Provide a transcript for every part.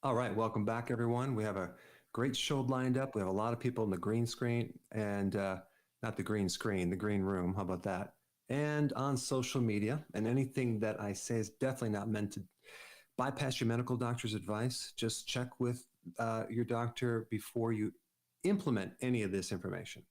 All right, welcome back, everyone. We have a great show lined up. We have a lot of people in the green screen and not the green screen, the green room. How about that? And on social media. And anything that I say is definitely not meant to bypass your medical doctor's advice. Just check with your doctor before you implement any of this information.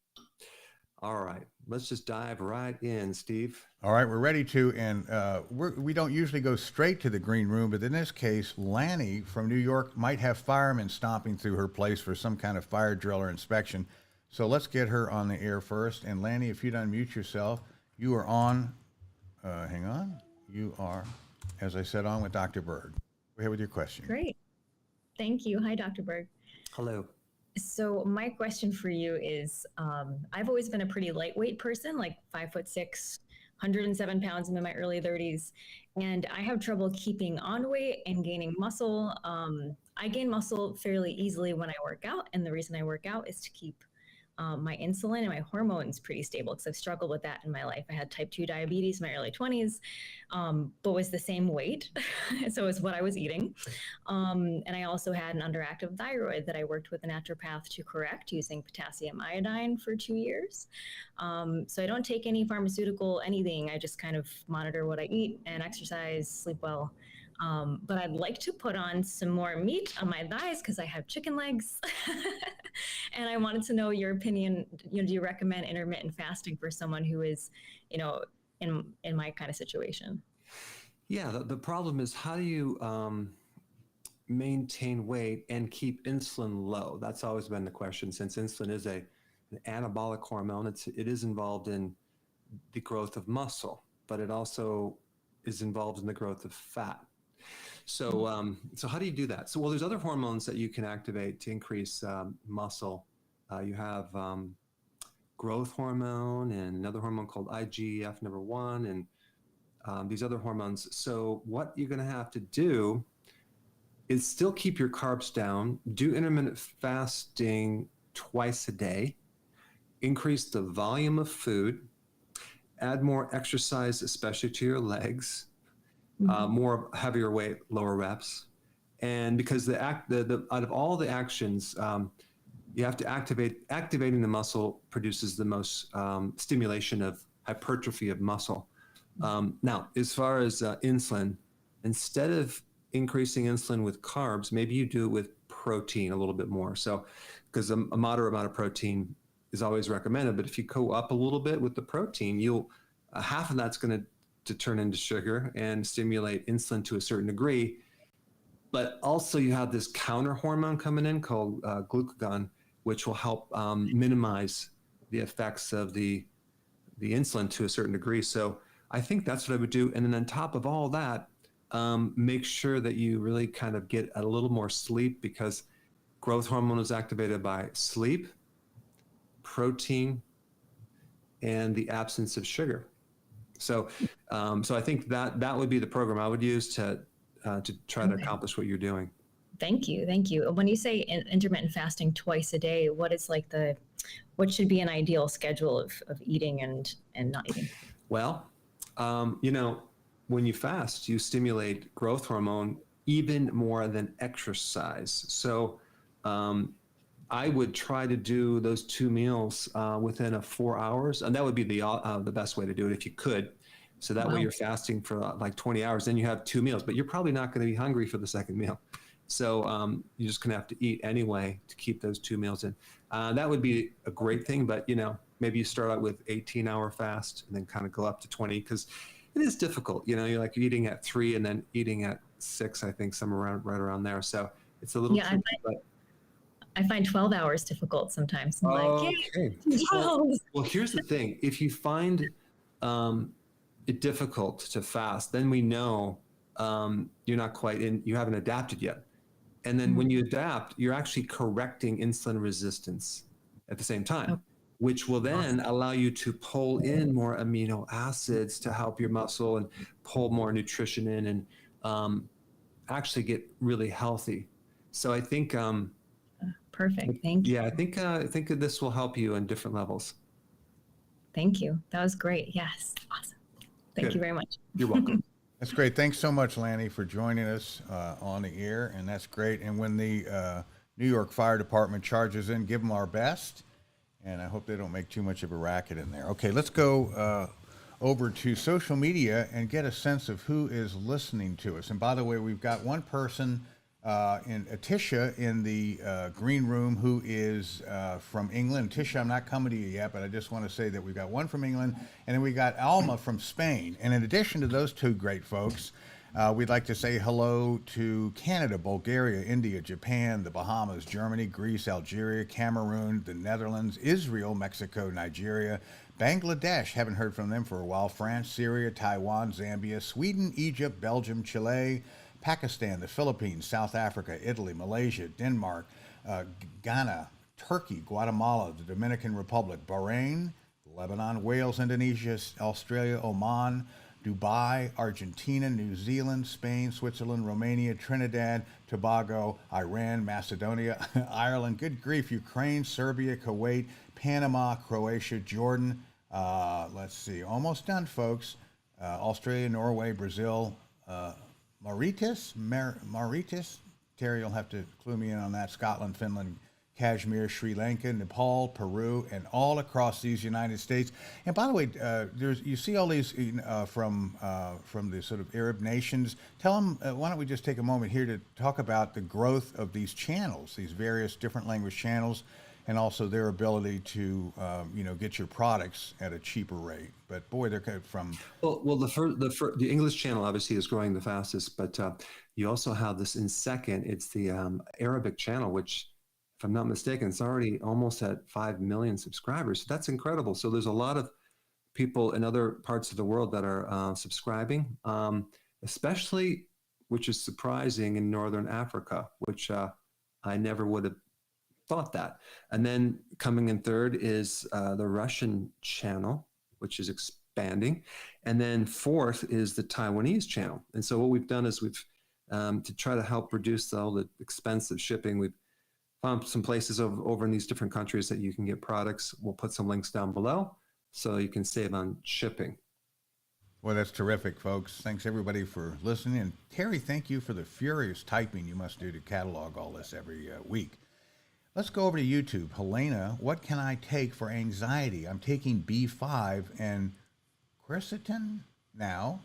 All right, let's just dive right in, Steve. All right, we're ready to, and we don't usually go straight to the green room, but in this case, Lanny from New York might have firemen stomping through her place for some kind of fire drill or inspection. So let's get her on the air first. And Lanny, if you'd unmute yourself, you are on. Hang on, you are, as I said, on with Dr. Berg. Go ahead with your question. Great. Thank you. Hi, Dr. Berg. Hello. So my question for you is, I've always been a pretty lightweight person, like 5'6", 107 pounds in my early 30s, and I have trouble keeping on weight and gaining muscle. I gain muscle fairly easily when I work out, and the reason I work out is to keep my insulin and my hormones pretty stable, because I've struggled with that in my life. I had type 2 diabetes in my early 20s, but was the same weight. So it was what I was eating. And I also had an underactive thyroid that I worked with a naturopath to correct using potassium iodine for 2 years. So I don't take any pharmaceutical anything. I just kind of monitor what I eat and exercise, sleep well. But I'd like to put on some more meat on my thighs because I have chicken legs. And I wanted to know your opinion. Do you recommend intermittent fasting for someone who is, in my kind of situation? Yeah, the problem is, how do you maintain weight and keep insulin low? That's always been the question, since insulin is an anabolic hormone. It is involved in the growth of muscle, but it also is involved in the growth of fat. So how do you do that? Well, there's other hormones that you can activate to increase muscle. You have growth hormone and another hormone called IGF number 1, and these other hormones. So what you're going to have to do is still keep your carbs down, do intermittent fasting twice a day, increase the volume of food, add more exercise, especially to your legs, more heavier weight, lower reps. And because out of all the actions, you have to activating the muscle produces the most stimulation of hypertrophy of muscle. Now, as far as insulin, instead of increasing insulin with carbs, maybe you do it with protein a little bit more. So, because a moderate amount of protein is always recommended, but if you go up a little bit with the protein, half of that's going to turn into sugar and stimulate insulin to a certain degree. But also you have this counter hormone coming in called glucagon, which will help minimize the effects of the insulin to a certain degree. So I think that's what I would do. And then on top of all that, make sure that you really kind of get a little more sleep, because growth hormone is activated by sleep, protein, and the absence of sugar. So I think that would be the program I would use to try to accomplish what you're doing. Thank you. When you say intermittent fasting twice a day, what should be an ideal schedule of eating and not eating? Well, when you fast, you stimulate growth hormone even more than exercise. So I would try to do those 2 meals within 4 hours, and that would be the best way to do it if you could. So that way you're fasting for like 20 hours, then you have 2 meals, but you're probably not going to be hungry for the second meal. So you're just going to have to eat anyway to keep those 2 meals in. That would be a great thing, but maybe you start out with 18-hour fast and then kind of go up to 20, because it is difficult. You're like eating at 3 and then eating at 6, I think, somewhere right around there. So it's a little tricky, but I find 12 hours difficult sometimes. I'm okay. Well, here's the thing. If you find it difficult to fast, then we know you're not quite you haven't adapted yet. And then when you adapt, you're actually correcting insulin resistance at the same time, which will then allow you to pull in more amino acids to help your muscle and pull more nutrition in and actually get really healthy. So I think perfect. Thank you. Yeah, I think this will help you on different levels. Thank you. That was great. Yes. Awesome. Thank you very much. You're welcome. That's great. Thanks so much, Lanny, for joining us on the air, and that's great. And when the New York Fire Department charges in, give them our best, and I hope they don't make too much of a racket in there. Okay, let's go over to social media and get a sense of who is listening to us. And by the way, we've got one person in Tisha in the green room who is from England. Tisha, I'm not coming to you yet, but I just want to say that we've got one from England, and then we got Alma from Spain. And in addition to those two great folks, we'd like to say hello to Canada, Bulgaria, India, Japan, the Bahamas, Germany, Greece, Algeria, Cameroon, the Netherlands, Israel, Mexico, Nigeria, Bangladesh, haven't heard from them for a while, France, Syria, Taiwan, Zambia, Sweden, Egypt, Belgium, Chile, Pakistan, the Philippines, South Africa, Italy, Malaysia, Denmark, Ghana, Turkey, Guatemala, the Dominican Republic, Bahrain, Lebanon, Wales, Indonesia, Australia, Oman, Dubai, Argentina, New Zealand, Spain, Switzerland, Romania, Trinidad, Tobago, Iran, Macedonia, Ireland, good grief, Ukraine, Serbia, Kuwait, Panama, Croatia, Jordan. Let's see, almost done, folks. Australia, Norway, Brazil, Mauritius, Terry, you'll have to clue me in on that. Scotland, Finland, Kashmir, Sri Lanka, Nepal, Peru, and all across these United States. And by the way, you see all these from the sort of Arab nations. Tell them, why don't we just take a moment here to talk about the growth of these channels, these various different language channels, and also their ability to get your products at a cheaper rate. But boy, they're kind of from the English channel obviously is growing the fastest, but you also have this in second. It's the Arabic channel, which, if I'm not mistaken, it's already almost at 5 million subscribers. So that's incredible. So there's a lot of people in other parts of the world that are subscribing, especially, which is surprising, in Northern Africa, which I never would have thought that. And then coming in third is the Russian channel, which is expanding. And then fourth is the Taiwanese channel. And so what we've done is we've, to try to help reduce all the expense of shipping, we've found some places over in these different countries that you can get products. We'll put some links down below so you can save on shipping. Well, that's terrific, folks. Thanks, everybody, for listening. And Terry, thank you for the furious typing you must do to catalog all this every week. Let's go over to YouTube. Helena, what can I take for anxiety? I'm taking B5 and quercetin now.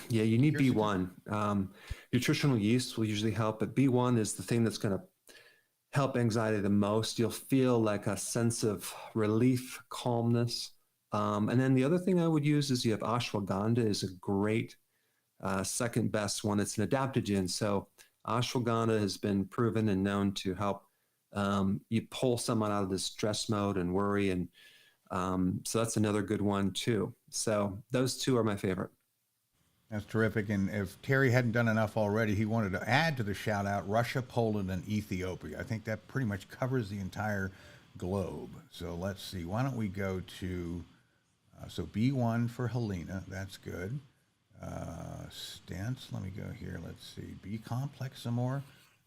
Yeah, you need B1. Nutritional yeast will usually help, but B1 is the thing that's going to help anxiety the most. You'll feel like a sense of relief, calmness. And then the other thing I would use is you have ashwagandha is a great second best one. It's an adaptogen. So ashwagandha has been proven and known to help you pull someone out of this stress mode and worry. And so that's another good one too. So those two are my favorite. That's terrific. And if Terry hadn't done enough already, he wanted to add to the shout out Russia, Poland, and Ethiopia. I think that pretty much covers the entire globe. So let's see. Why don't we go to, so B1 for Helena. That's good. Stents. Let me go here. Let's see. B complex some more.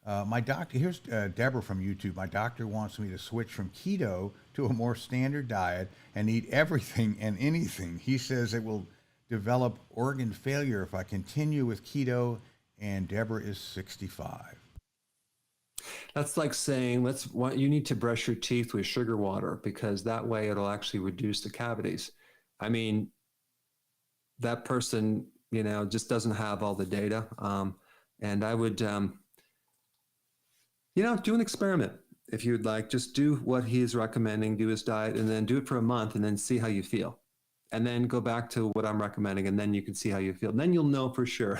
My doctor, here's Deborah from YouTube. My doctor wants me to switch from keto to a more standard diet and eat everything and anything. He says it will develop organ failure if I continue with keto, and Deborah is 65. That's like saying, you need to brush your teeth with sugar water because that way it'll actually reduce the cavities. I mean, that person, just doesn't have all the data. And I would, do an experiment if you'd like. Just do what he's recommending, do his diet, and then do it for a month and then see how you feel. And then go back to what I'm recommending, and then you can see how you feel. And then you'll know for sure.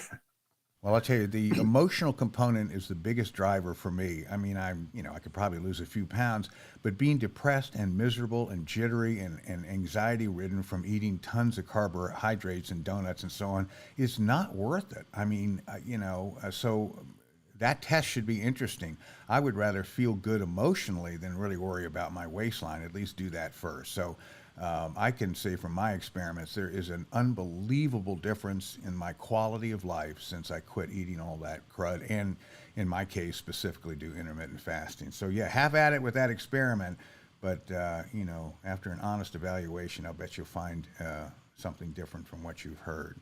Well, I'll tell you, the emotional component is the biggest driver for me. I mean, I could probably lose a few pounds, but being depressed and miserable and jittery and anxiety ridden from eating tons of carbohydrates and donuts and so on is not worth it. I mean, so that test should be interesting. I would rather feel good emotionally than really worry about my waistline. At least do that first. So I can say from my experiments, there is an unbelievable difference in my quality of life since I quit eating all that crud, and in my case, specifically do intermittent fasting. So yeah, have at it with that experiment, but after an honest evaluation, I'll bet you'll find something different from what you've heard.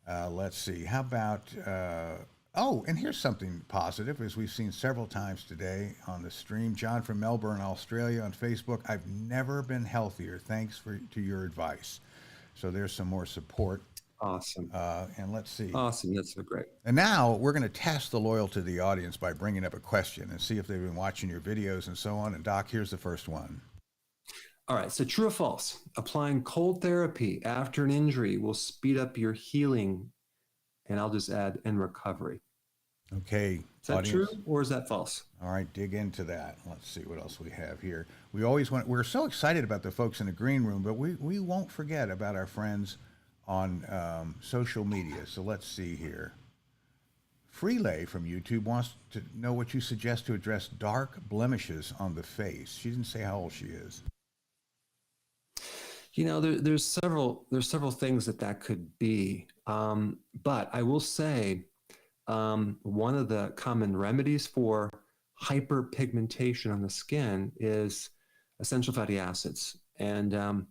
Let's see. How about, oh, and here's something positive, as we've seen several times today on the stream. John from Melbourne, Australia on Facebook. I've never been healthier. Thanks to your advice. So there's some more support. Awesome. And let's see. Awesome. That's so great. And now we're going to test the loyalty of the audience by bringing up a question and see if they've been watching your videos and so on. And Doc, here's the first one. All right. So true or false? Applying cold therapy after an injury will speed up your healing, and I'll just add, and recovery. Okay. Is that audience. true or is that false? All right, dig into that. Let's see what else we have here. We're so excited about the folks in the green room, but we won't forget about our friends on social media. So let's see here. Freelay from YouTube wants to know what you suggest to address dark blemishes on the face. She didn't say how old she is. You know, there's several things that could be, but I will say one of the common remedies for hyperpigmentation on the skin is essential fatty acids, and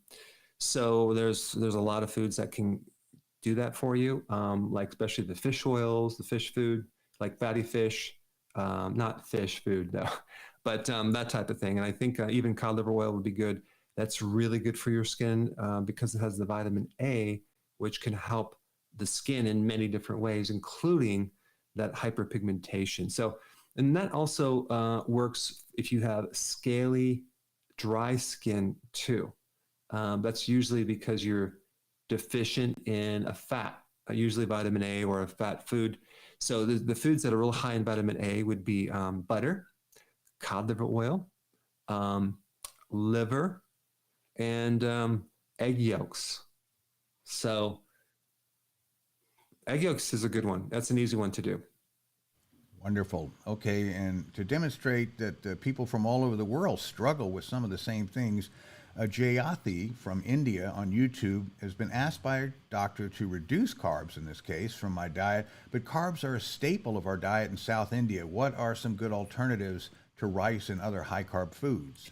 so there's a lot of foods that can do that for you, like especially the fish oils, the fish food, like fatty fish, not fish food though, but that type of thing. And I think even cod liver oil would be good. That's really good for your skin because it has the vitamin A, which can help the skin in many different ways, including that hyperpigmentation. So, and that also works if you have scaly, dry skin too. That's usually because you're deficient in a fat, usually vitamin A or a fat food. So the foods that are real high in vitamin A would be butter, cod liver oil, liver, and egg yolks. So egg yolks is a good one. That's an easy one to do. Wonderful. Okay, and to demonstrate that people from all over the world struggle with some of the same things, Jayati from India on YouTube has been asked by a doctor to reduce carbs in this case from my diet, but carbs are a staple of our diet in South India. What are some good alternatives to rice and other high carb foods?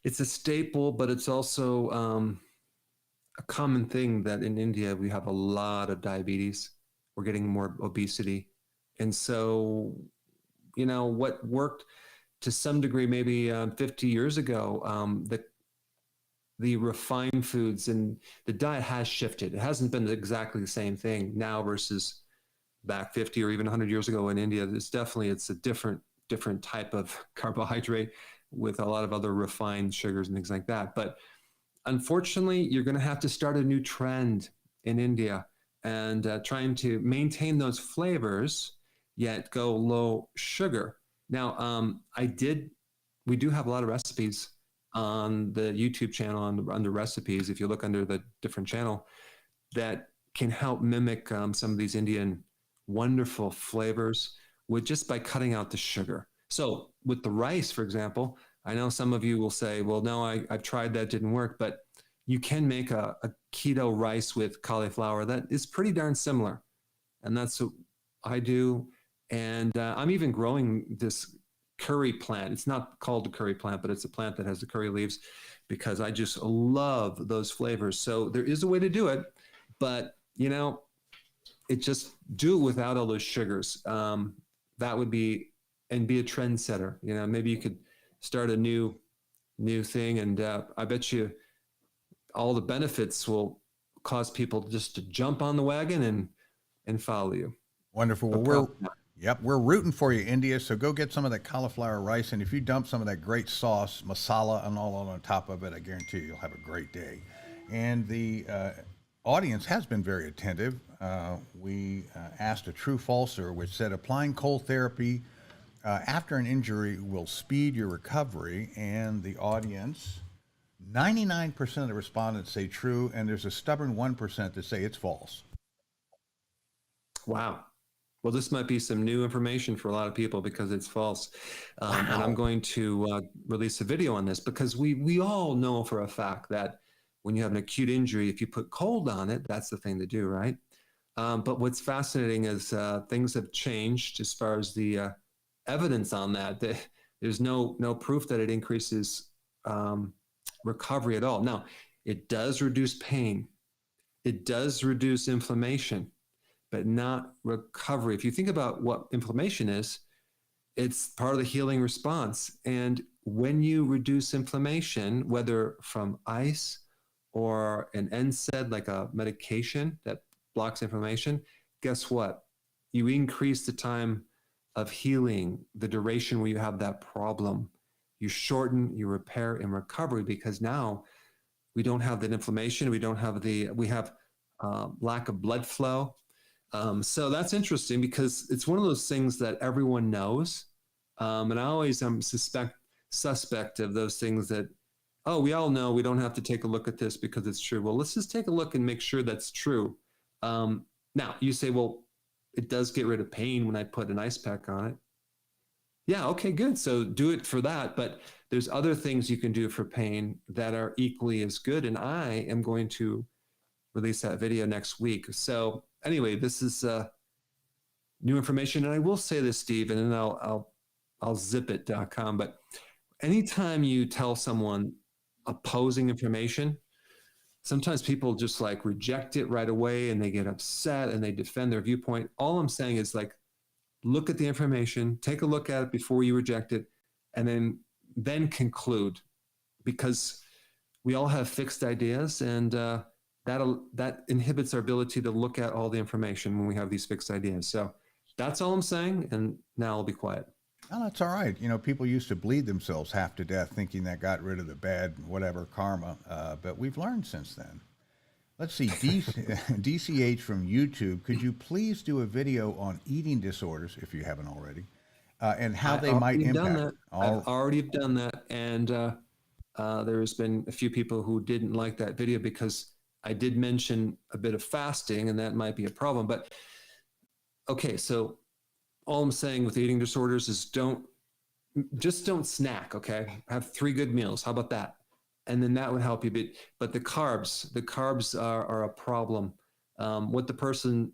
It's a staple, but it's also a common thing that in India we have a lot of diabetes. We're getting more obesity. And so, you know, what worked to some degree maybe 50 years ago, the refined foods and the diet has shifted. It hasn't been exactly the same thing now versus back 50 or even 100 years ago in India. It's a different type of carbohydrate with a lot of other refined sugars and things like that. But unfortunately, you're going to have to start a new trend in India and trying to maintain those flavors, yet go low sugar. Now, we do have a lot of recipes on the YouTube channel under recipes. If you look under the different channel, that can help mimic some of these Indian wonderful flavors with just by cutting out the sugar. So with the rice, for example, I know some of you will say, well, no, I've tried that, didn't work, but you can make a keto rice with cauliflower that is pretty darn similar. And that's what I do. And I'm even growing this curry plant. It's not called a curry plant, but it's a plant that has the curry leaves because I just love those flavors. So there is a way to do it, but you know, it just do it without all those sugars. That would be, and be a trendsetter. You know, maybe you could start a new thing, and I bet you all the benefits will cause people just to jump on the wagon and follow you. Wonderful. Well, we're rooting for you, India. So go get some of that cauliflower rice, and if you dump some of that great sauce, masala, and all on top of it, I guarantee you'll have a great day. And the audience has been very attentive. We asked a true falser, which said applying cold therapy after an injury will speed your recovery. And the audience, 99% of the respondents say true, and there's a stubborn 1% that say it's false. Wow. Well, this might be some new information for a lot of people because it's false. And I'm going to release a video on this because we all know for a fact that when you have an acute injury, if you put cold on it, that's the thing to do, right? But what's fascinating is things have changed as far as the evidence on that. There's no proof that it increases recovery at all. Now, it does reduce pain. It does reduce inflammation. but not recovery. If you think about what inflammation is, it's part of the healing response. And when you reduce inflammation, whether from ice or an NSAID, like a medication that blocks inflammation, guess what? You increase the time of healing, the duration where you have that problem. You shorten, you repair and recovery, because now we don't have that inflammation. We have lack of blood flow. So that's interesting because it's one of those things that everyone knows. And I always am suspect of those things that, oh, we all know, we don't have to take a look at this because it's true. Well, let's just take a look and make sure that's true. Now you say, well, it does get rid of pain when I put an ice pack on it. Yeah, okay, good. So do it for that. But there's other things you can do for pain that are equally as good. And I am going to release that video next week. So anyway, this is new information. And I will say this, Steve, and then I'll zip it.com. But anytime you tell someone opposing information, sometimes people just like reject it right away and they get upset and they defend their viewpoint. All I'm saying is like, look at the information, take a look at it before you reject it, and then conclude, because we all have fixed ideas, and that inhibits our ability to look at all the information when we have these fixed ideas. So that's all I'm saying, and now I'll be quiet. Oh, that's all right. You know, people used to bleed themselves half to death thinking that got rid of the bad, whatever, karma, but we've learned since then. Let's see, DCH from YouTube, could you please do a video on eating disorders, if you haven't already, and how they might impact? I've already done that, and there's been a few people who didn't like that video because I did mention a bit of fasting, and that might be a problem. But okay, so all I'm saying with eating disorders is don't snack, okay? Have 3 good meals. How about that? And then that would help you. But the carbs are a problem. What the person,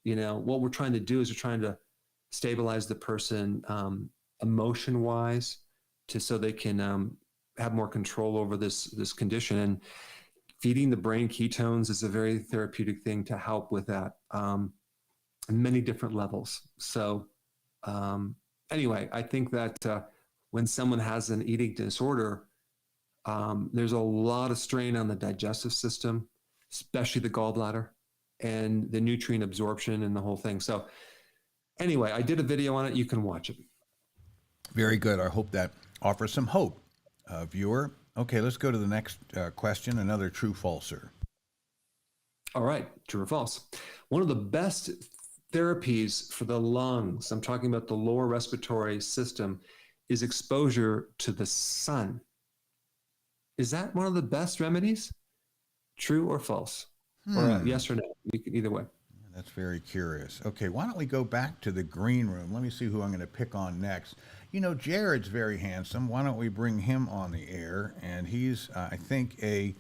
what we're trying to do is we're trying to stabilize the person emotion-wise, so they can have more control over this condition. And feeding the brain ketones is a very therapeutic thing to help with that on many different levels. So anyway, I think that when someone has an eating disorder, there's a lot of strain on the digestive system, especially the gallbladder and the nutrient absorption and the whole thing. So anyway, I did a video on it. You can watch it. Very good. I hope that offers some hope, viewer. Okay, let's go to the next question, another true-falser. All right, true or false. One of the best therapies for the lungs, I'm talking about the lower respiratory system, is exposure to the sun. Is that one of the best remedies? True or false? Or yes or no? You can, either way. That's very curious. Okay, why don't we go back to the green room? Let me see who I'm going to pick on next. You know, Jared's very handsome. Why don't we bring him on the air? And he's, I think, a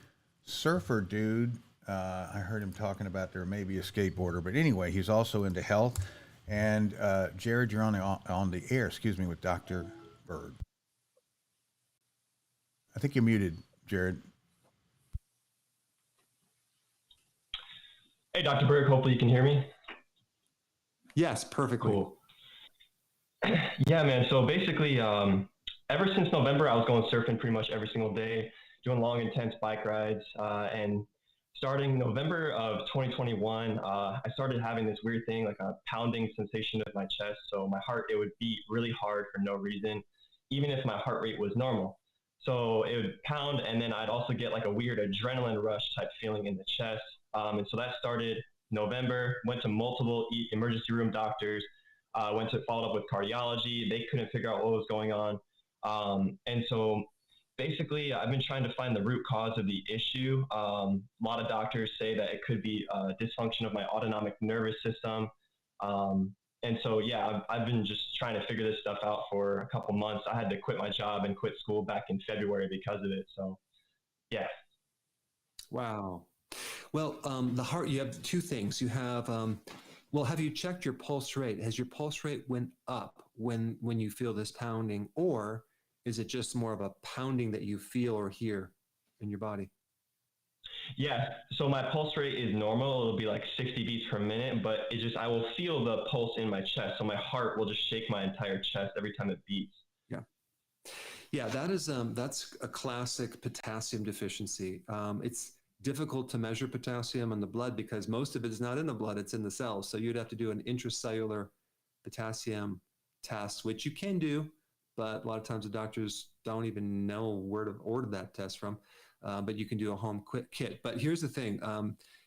surfer dude. I heard him talking about there may be a skateboarder. But anyway, he's also into health. And Jared, you're on the air, with Dr. Berg. I think you're muted, Jared. Hey, Dr. Berg, hopefully you can hear me. Yes, perfectly. Cool. Yeah, man. So basically, ever since November, I was going surfing pretty much every single day, doing long, intense bike rides. And starting November of 2021, I started having this weird thing, like a pounding sensation of my chest. So my heart, it would beat really hard for no reason, even if my heart rate was normal. So it would pound, and then I'd also get like a weird adrenaline rush type feeling in the chest. And so that started November, went to multiple emergency room doctors, followed up with cardiology. They couldn't figure out what was going on. And so basically, I've been trying to find the root cause of the issue. A lot of doctors say that it could be dysfunction of my autonomic nervous system. And so, yeah, I've been just trying to figure this stuff out for a couple months. I had to quit my job and quit school back in February because of it. So, yeah. Wow. Well, the heart, you have 2 things. You have, have you checked your pulse rate? Has your pulse rate went up when you feel this pounding, or is it just more of a pounding that you feel or hear in your body? Yeah, so my pulse rate is normal. It'll be like 60 beats per minute, but it just I will feel the pulse in my chest. So my heart will just shake my entire chest every time it beats. Yeah. Yeah, that's a classic potassium deficiency. It's difficult to measure potassium in the blood because most of it is not in the blood, it's in the cells. So you'd have to do an intracellular potassium test, which you can do, but a lot of times the doctors don't even know where to order that test from. But you can do a home quick kit. But here's the thing: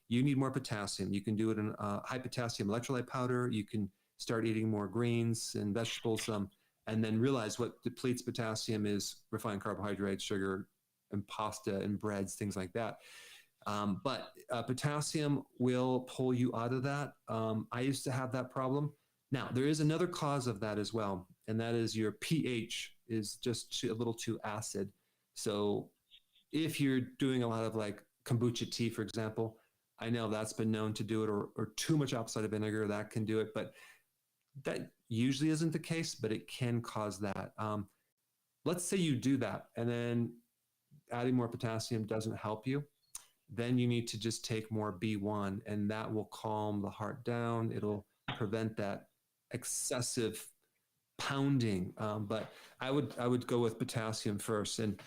you need more potassium. You can do it in high potassium electrolyte powder. You can start eating more greens and vegetables. And then realize what depletes potassium is refined carbohydrates, sugar, and pasta and breads, things like that. But potassium will pull you out of that. I used to have that problem. Now, there is another cause of that as well, and that is your pH is just a little too acid. So if you're doing a lot of like kombucha tea, for example, I know that's been known to do it, or too much apple cider vinegar, that can do it. But that usually isn't the case, but it can cause that. Let's say you do that and then adding more potassium doesn't help you. Then you need to just take more B1 and that will calm the heart down. It'll prevent that excessive pounding. But I would go with potassium first. And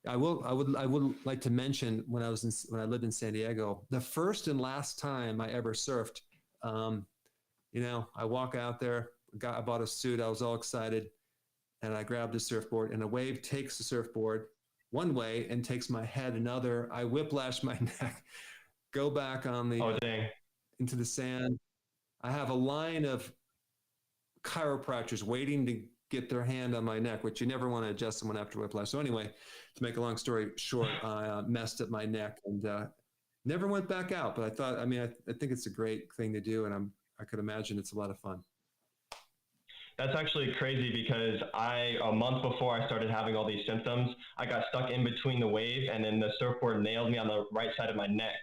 I would like to mention when I lived in San Diego, the first and last time I ever surfed, I walk out there, I bought a suit, I was all excited, and I grabbed a surfboard, and a wave takes the surfboard one way and takes my head another. I whiplash my neck, go back on the Oh, dang. into the sand. I have a line of chiropractors waiting to get their hand on my neck, which you never want to adjust someone after whiplash. So anyway, to make a long story short, I messed up my neck and never went back out. But I thought, I think it's a great thing to do, and I could imagine it's a lot of fun. That's actually crazy because a month before I started having all these symptoms, I got stuck in between the wave and then the surfboard nailed me on the right side of my neck.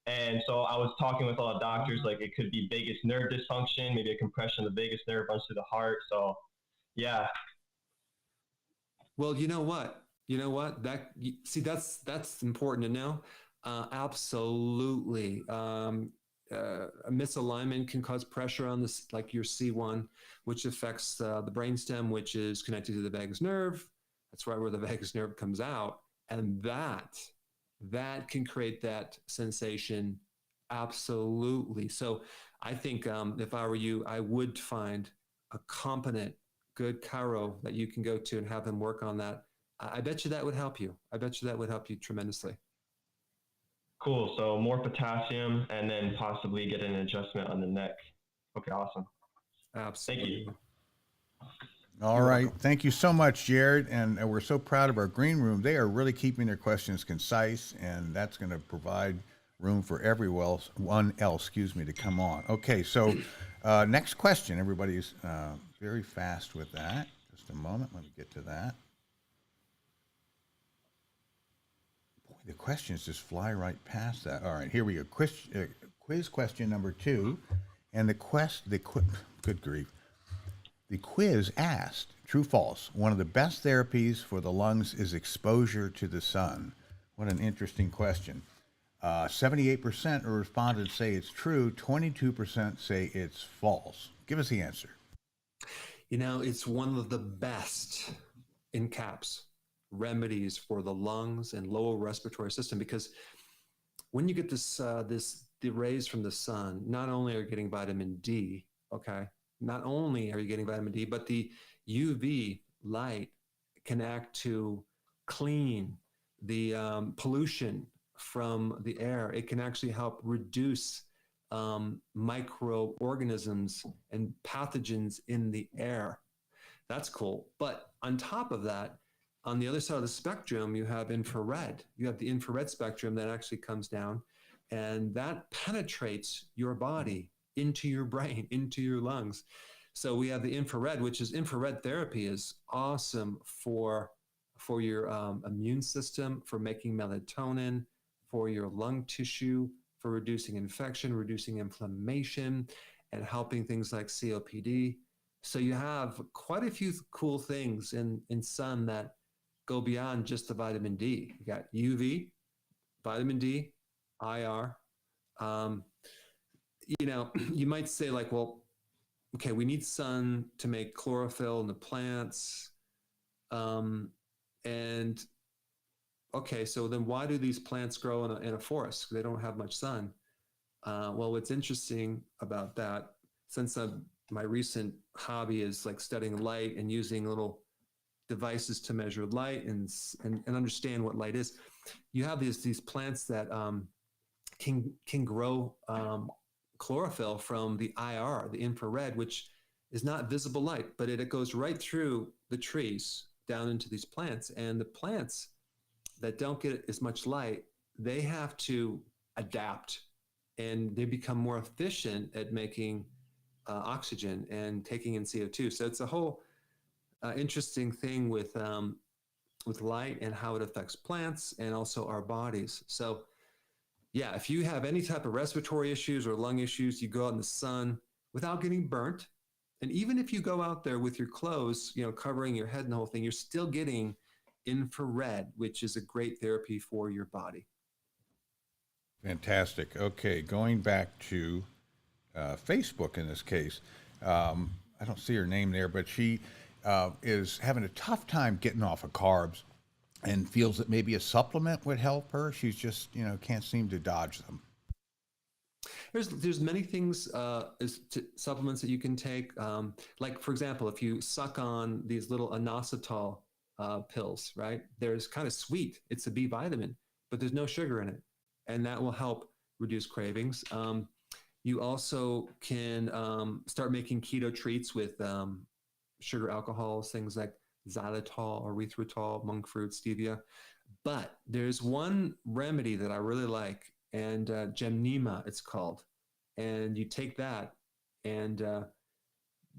And so I was talking with a lot of doctors, like it could be vagus nerve dysfunction, maybe a compression of the vagus nerve runs through the heart. So yeah. Well, you know what? That's important to know. Absolutely. A misalignment can cause pressure on this, like your C1, which affects the brainstem, which is connected to the vagus nerve. That's right where the vagus nerve comes out. And that can create that sensation. Absolutely. So I think if I were you, I would find a competent, good chiro that you can go to and have them work on that. I bet you that would help you. I bet you that would help you tremendously. Cool. So more potassium and then possibly get an adjustment on the neck. Okay, awesome. Absolutely. Thank you. All right. Welcome. Thank you so much, Jared. And we're so proud of our green room. They are really keeping their questions concise, and that's going to provide room for everyone else, to come on. Okay, so next question. Everybody's very fast with that. Just a moment. Let me get to that. Boy, the questions just fly right past that. All right, here we go. Quiz question number 2. And good grief. The quiz asked, true, false, one of the best therapies for the lungs is exposure to the sun. What an interesting question. 78% of respondents say it's true. 22% say it's false. Give us the answer. It's one of the best, in caps, remedies for the lungs and lower respiratory system, because when you get the rays from the sun, not only are you getting vitamin D, okay? Not only are you getting vitamin D, but the UV light can act to clean the pollution from the air. It can actually help reduce microorganisms and pathogens in the air. That's cool. But on top of that, on the other side of the spectrum, you have infrared. You have the infrared spectrum that actually comes down, and that penetrates your body into your brain, into your lungs. So we have the infrared, which is infrared therapy is awesome for your immune system, for making melatonin, for your lung tissue, for reducing infection, reducing inflammation, and helping things like COPD. So you have quite a few cool things in sun that go beyond just the vitamin D. You got UV, vitamin D, IR. Um, you might say like, well, okay, we need sun to make chlorophyll in the plants. And okay, so then why do these plants grow in a forest? They don't have much sun. Well, what's interesting about that, since my recent hobby is like studying light and using little devices to measure light and understand what light is, you have these plants that can grow chlorophyll from the IR, the infrared, which is not visible light, but it goes right through the trees down into these plants. And the plants that don't get as much light, they have to adapt, and they become more efficient at making oxygen and taking in CO2. So it's a whole interesting thing with light and how it affects plants and also our bodies. So yeah, if you have any type of respiratory issues or lung issues, you go out in the sun without getting burnt. And even if you go out there with your clothes, covering your head and the whole thing, you're still getting infrared, which is a great therapy for your body. Fantastic. Okay, going back to Facebook in this case, I don't see her name there, but she is having a tough time getting off of carbs and feels that maybe a supplement would help her. She's just, can't seem to dodge them. There's many things supplements that you can take. Like, for example, if you suck on these little inositol pills, right? There's kind of sweet. It's a B vitamin, but there's no sugar in it. And that will help reduce cravings. You also can start making keto treats with sugar alcohols, things like xylitol, erythritol, monk fruit, stevia. But there's one remedy that I really like, and Gemnema it's called. And you take that, and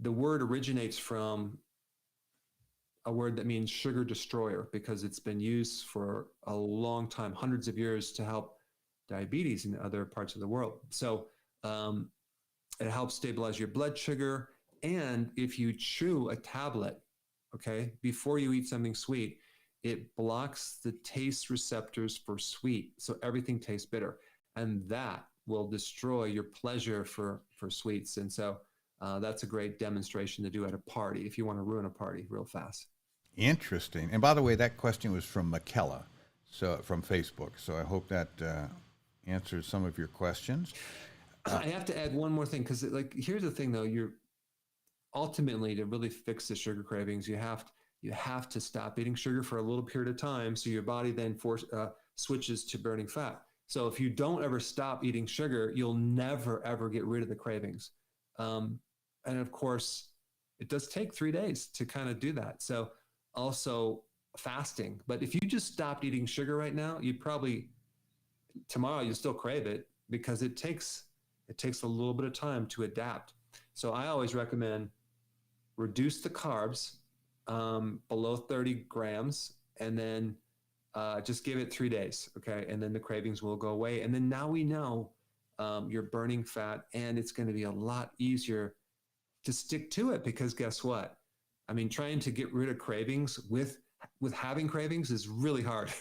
the word originates from a word that means sugar destroyer, because it's been used for a long time, hundreds of years, to help diabetes in other parts of the world. So it helps stabilize your blood sugar. And if you chew a tablet, okay, before you eat something sweet, it blocks the taste receptors for sweet. So everything tastes bitter. And that will destroy your pleasure for sweets. And so that's a great demonstration to do at a party if you want to ruin a party real fast. Interesting. And by the way, that question was from McKella, so from Facebook. So I hope that answers some of your questions. I have to add one more thing, because here's the thing though, you're ultimately, to really fix the sugar cravings, you have to stop eating sugar for a little period of time, so your body then switches to burning fat. So if you don't ever stop eating sugar, you'll never ever get rid of the cravings. And of course, it does take 3 days to kind of do that. So also fasting. But if you just stopped eating sugar right now, tomorrow you'll still crave it, because it takes a little bit of time to adapt. So I always recommend reduce the carbs below 30 grams, and then just give it 3 days, okay? And then the cravings will go away. And then now we know you're burning fat, and it's going to be a lot easier to stick to it, because guess what? I mean, trying to get rid of cravings with having cravings is really hard.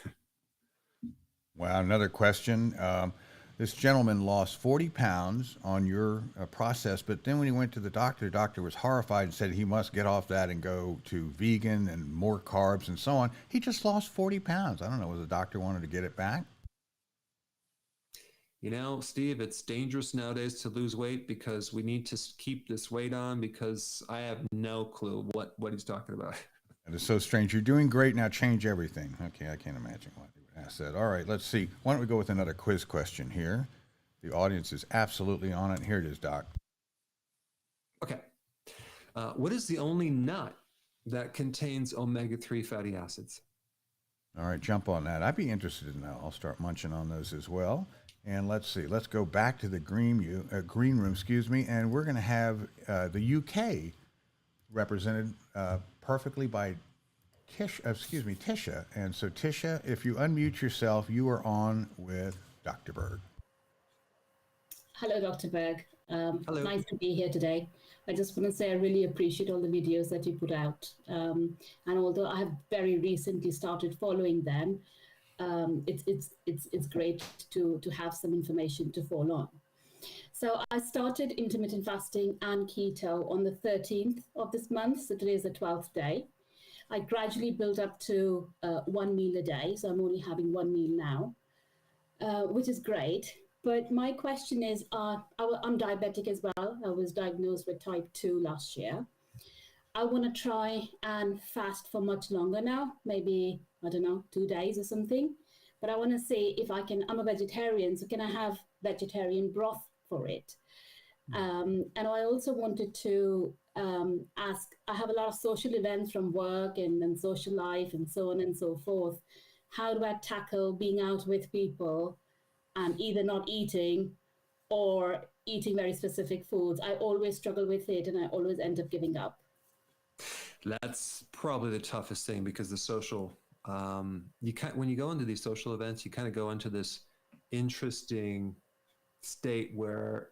Wow, another question. This gentleman lost 40 pounds on your process, but then when he went to the doctor was horrified and said he must get off that and go to vegan and more carbs and so on. He just lost 40 pounds. I don't know, was the doctor wanted to get it back? Steve, it's dangerous nowadays to lose weight, because we need to keep this weight on, because I have no clue what he's talking about. That is so strange. You're doing great now. Change everything. Okay, I can't imagine why they would ask that. All right, let's see. Why don't we go with another quiz question here? The audience is absolutely on it. Here it is, Doc. Okay. What is the only nut that contains omega-3 fatty acids? All right, jump on that. I'd be interested in that. I'll start munching on those as well. And let's see. Let's go back to the green room, and we're going to have the UK represented perfectly by Tisha. And so, Tisha, if you unmute yourself, you are on with Dr. Berg. Hello, Dr. Berg. Hello. Nice to be here today. I just want to say I really appreciate all the videos that you put out. And although I have very recently started following them, it's great to have some information to fall on. So I started intermittent fasting and keto on the 13th of this month. So today is the 12th day. I gradually built up to 1 meal a day. So I'm only having 1 meal now, which is great. But my question is, I'm diabetic as well. I was diagnosed with type 2 last year. I want to try and fast for much longer now, maybe, I don't know, 2 days or something. But I want to see if I can, I'm a vegetarian, so can I have vegetarian broth for it? And I also wanted to ask, I have a lot of social events from work and social life and so on and so forth. How do I tackle being out with people and either not eating or eating very specific foods? I always struggle with it and I always end up giving up. That's probably the toughest thing, because the social, when you go into these social events, you kind of go into this interesting state where,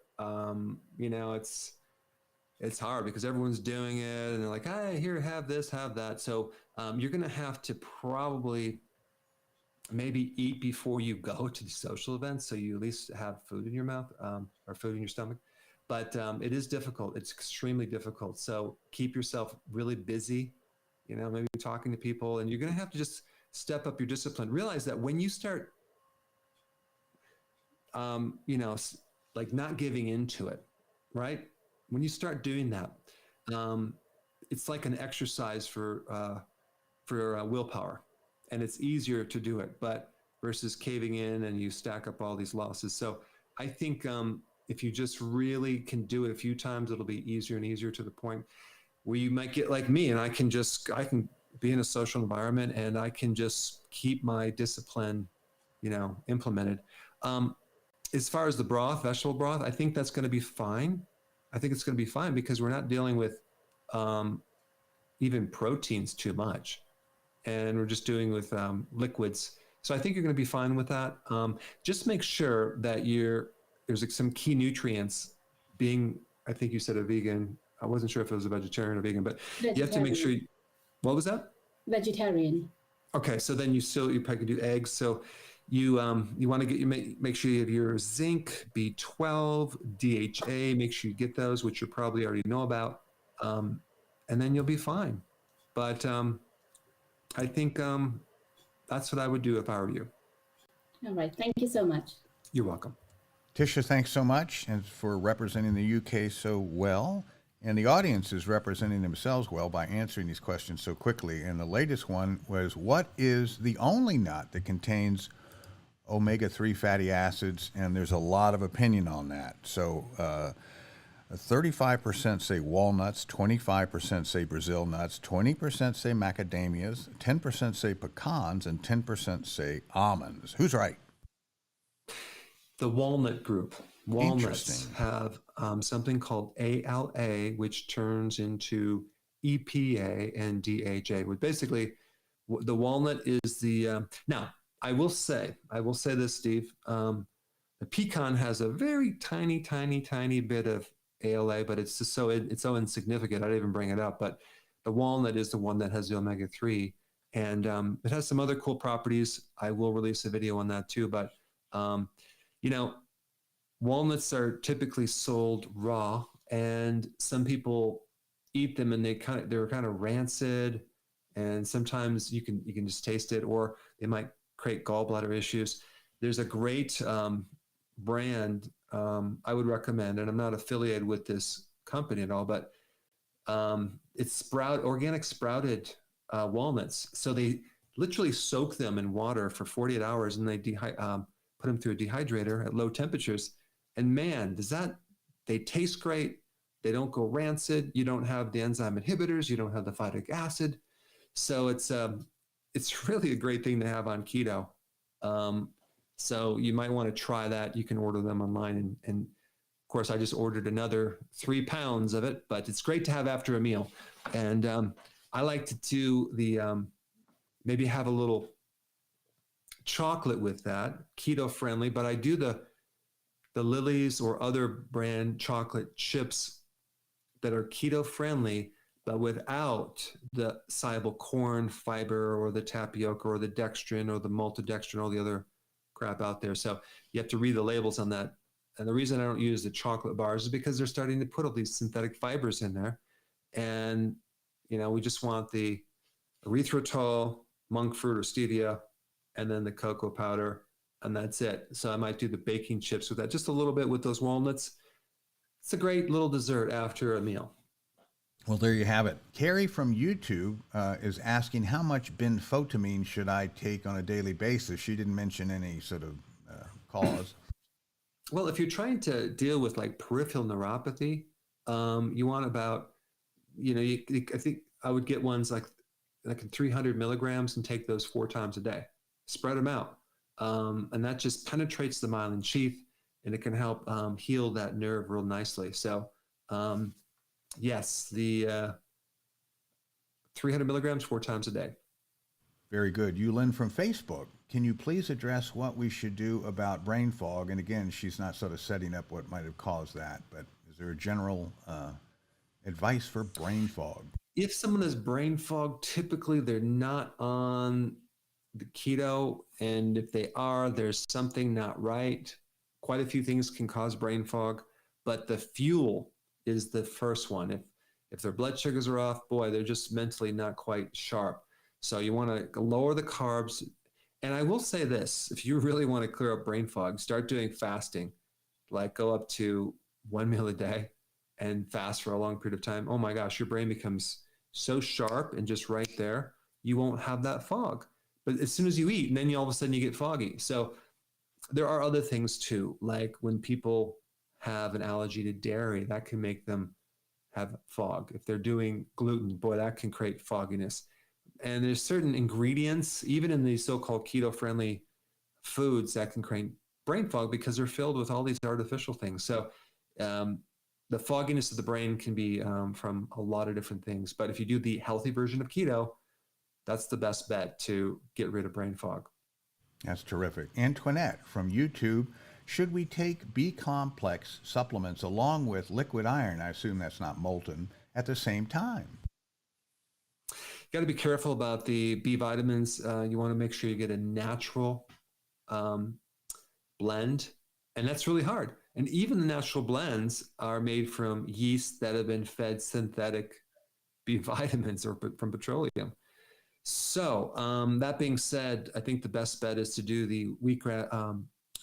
it's hard because everyone's doing it and they're like, hey, here, have this, have that. So you're going to have to probably maybe eat before you go to the social events, so you at least have food in your mouth, or food in your stomach. But it is difficult. It's extremely difficult. So keep yourself really busy, maybe talking to people, and you're going to have to just step up your discipline. Realize that when you start, like not giving into it, right? When you start doing that, it's like an exercise for willpower, and it's easier to do it, but versus caving in and you stack up all these losses. So I think if you just really can do it a few times, it'll be easier and easier, to the point where you might get like me, and I can be in a social environment and I can just keep my discipline, implemented. As far as the broth, vegetable broth, I think that's going to be fine. I think it's going to be fine because we're not dealing with even proteins too much, and we're just doing with liquids. So I think you're going to be fine with that. Just make sure that there's like some key nutrients. Being, I think you said a vegan. I wasn't sure if it was a vegetarian or vegan, but you have to make sure. What was that? Vegetarian. Okay, so then you probably do eggs. So you want to make sure you have your zinc, B12, DHA. Make sure you get those, which you probably already know about, and then you'll be fine. But I think that's what I would do if I were you. All right. Thank you so much. You're welcome. Tisha, thanks so much and for representing the UK so well. And the audience is representing themselves well by answering these questions so quickly. And the latest one was, what is the only nut that contains omega-3 fatty acids? And there's a lot of opinion on that. So 35% say walnuts, 25% say Brazil nuts, 20% say macadamias, 10% say pecans, and 10% say almonds. Who's right? The walnut group. Walnuts have something called ALA, which turns into EPA and DHA. Which basically, the walnut is the. Now, I will say this, Steve. The pecan has a very tiny bit of ALA, but it's just so insignificant. I didn't even bring it up. But the walnut is the one that has the omega-3, and it has some other cool properties. I will release a video on that too. But walnuts are typically sold raw, and some people eat them and they're kind of rancid, and sometimes you can just taste it, or they might create gallbladder issues. There's a great brand I would recommend, and I'm not affiliated with this company at all, but it's organic sprouted walnuts. So they literally soak them in water for 48 hours, and they put them through a dehydrator at low temperatures. And man, they taste great. They don't go rancid. You don't have the enzyme inhibitors. You don't have the phytic acid. So it's really a great thing to have on keto. So you might want to try that. You can order them online. And of course, I just ordered another 3 pounds of it, but it's great to have after a meal. And I like to do maybe have a little chocolate with that, keto friendly, but I do the Lily's or other brand chocolate chips that are keto friendly, but without the soluble corn fiber or the tapioca or the dextrin or the maltodextrin, all the other crap out there. So you have to read the labels on that. And the reason I don't use the chocolate bars is because they're starting to put all these synthetic fibers in there. And, we just want the erythritol, monk fruit or stevia, and then the cocoa powder, and that's it. So I might do the baking chips with that, just a little bit with those walnuts. It's a great little dessert after a meal. Well, there you have it. Carrie from YouTube is asking, how much benfotiamine should I take on a daily basis? She didn't mention any sort of cause. Well, if you're trying to deal with like peripheral neuropathy, you want about, I think I would get ones like 300 milligrams and take those 4 times a day. Spread them out. And that just penetrates the myelin sheath, and it can help heal that nerve real nicely. So, yes, the 300 milligrams 4 times a day. Very good. Yulin from Facebook, can you please address what we should do about brain fog? And again, she's not sort of setting up what might have caused that, but is there a general advice for brain fog? If someone has brain fog, typically they're not on the keto. And if they are, there's something not right. Quite a few things can cause brain fog, but the fuel is the first one. If their blood sugars are off, boy, they're just mentally not quite sharp. So you want to lower the carbs. And I will say this, if you really want to clear up brain fog, start doing fasting, like go up to 1 meal a day and fast for a long period of time. Oh my gosh, your brain becomes so sharp and just right there, you won't have that fog. But as soon as you eat, and then all of a sudden you get foggy. So there are other things too, like when people have an allergy to dairy, that can make them have fog. If they're doing gluten, boy, that can create fogginess. And there's certain ingredients, even in these so-called keto-friendly foods, that can create brain fog because they're filled with all these artificial things. So the fogginess of the brain can be from a lot of different things. But if you do the healthy version of keto, that's the best bet to get rid of brain fog. That's terrific. Antoinette from YouTube, should we take B-complex supplements along with liquid iron, I assume that's not molten, at the same time? You got to be careful about the B vitamins. You want to make sure you get a natural blend, and that's really hard. And even the natural blends are made from yeast that have been fed synthetic B vitamins or from petroleum. So that being said, I think the best bet is to do the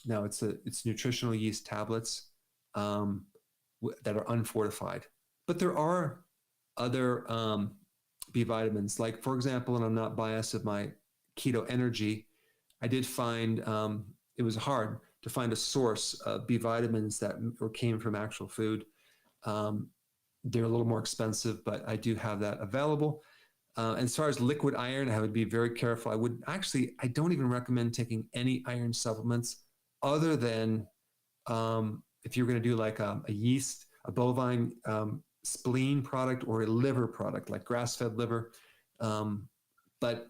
it's nutritional yeast tablets that are unfortified. But there are other B vitamins, like for example, and I'm not biased of my keto energy, I did find it was hard to find a source of B vitamins that came from actual food. They're a little more expensive, but I do have that available. And as far as liquid iron, I would be very careful. I don't even recommend taking any iron supplements other than if you're going to do like a yeast, a bovine spleen product or a liver product like grass-fed liver. But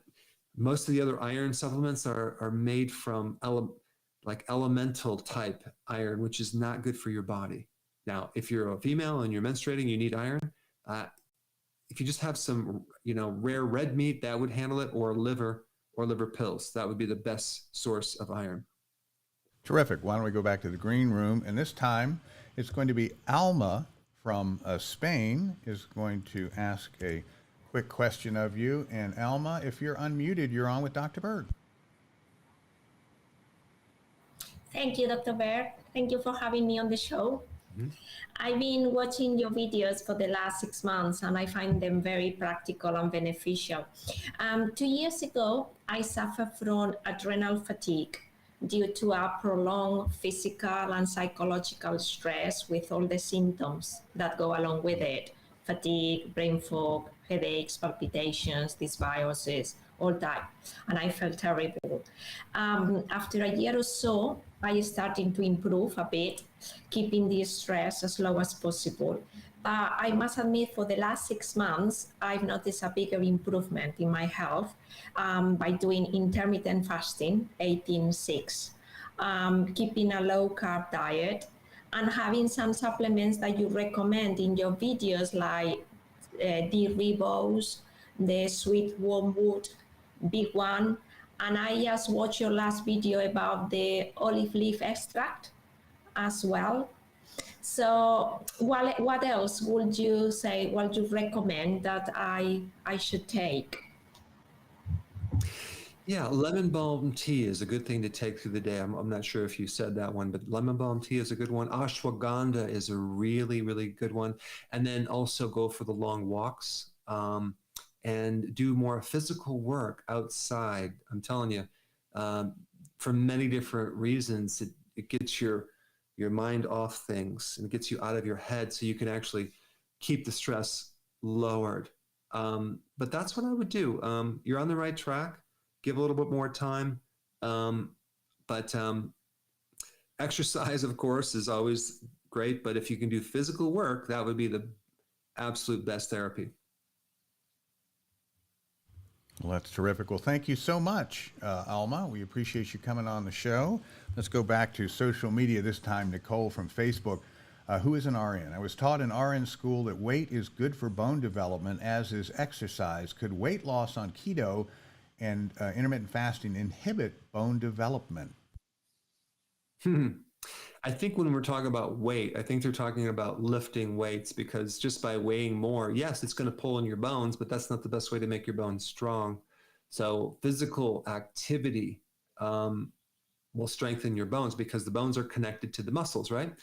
most of the other iron supplements are made from elemental type iron, which is not good for your body. Now, if you're a female and you're menstruating, you need iron. If you just have some, rare red meat, that would handle it, or liver pills. That would be the best source of iron. Terrific. Why don't we go back to the green room? And this time it's going to be Alma from Spain is going to ask a quick question of you. And Alma, if you're unmuted, you're on with Dr. Berg. Thank you, Dr. Berg. Thank you for having me on the show. Mm-hmm. I've been watching your videos for the last 6 months, and I find them very practical and beneficial. 2 years ago, I suffered from adrenal fatigue due to a prolonged physical and psychological stress with all the symptoms that go along with it: fatigue, brain fog, headaches, palpitations, dysbiosis, all that. And I felt terrible. After a year or so, I started to improve a bit, keeping the stress as low as possible. I must admit, for the last 6 months, I've noticed a bigger improvement in my health by doing intermittent fasting, 18-6, keeping a low-carb diet, and having some supplements that you recommend in your videos, like the ribose, the sweet wormwood, big one. And I just watched your last video about the olive leaf extract as well. So what else would you say, what you recommend that I should take? Yeah, lemon balm tea is a good thing to take through the day. I'm not sure if you said that one, but lemon balm tea is a good one. Ashwagandha is a really, really good one. And then also go for the long walks, and do more physical work outside. I'm telling you, um, for many different reasons, it gets your mind off things and it gets you out of your head so you can actually keep the stress lowered. But that's what I would do. You're on the right track. Give a little bit more time. But exercise, of course, is always great. But if you can do physical work, that would be the absolute best therapy. Well, that's terrific. Well, thank you so much, Alma. We appreciate you coming on the show. Let's go back to social media, this time Nicole from Facebook, who is an RN. I was taught in RN school that weight is good for bone development, as is exercise. Could weight loss on keto and intermittent fasting inhibit bone development? I think when we're talking about weight, I think they're talking about lifting weights, because just by weighing more, yes, it's going to pull in your bones, but that's not the best way to make your bones strong. So physical activity will strengthen your bones because the bones are connected to the muscles, right?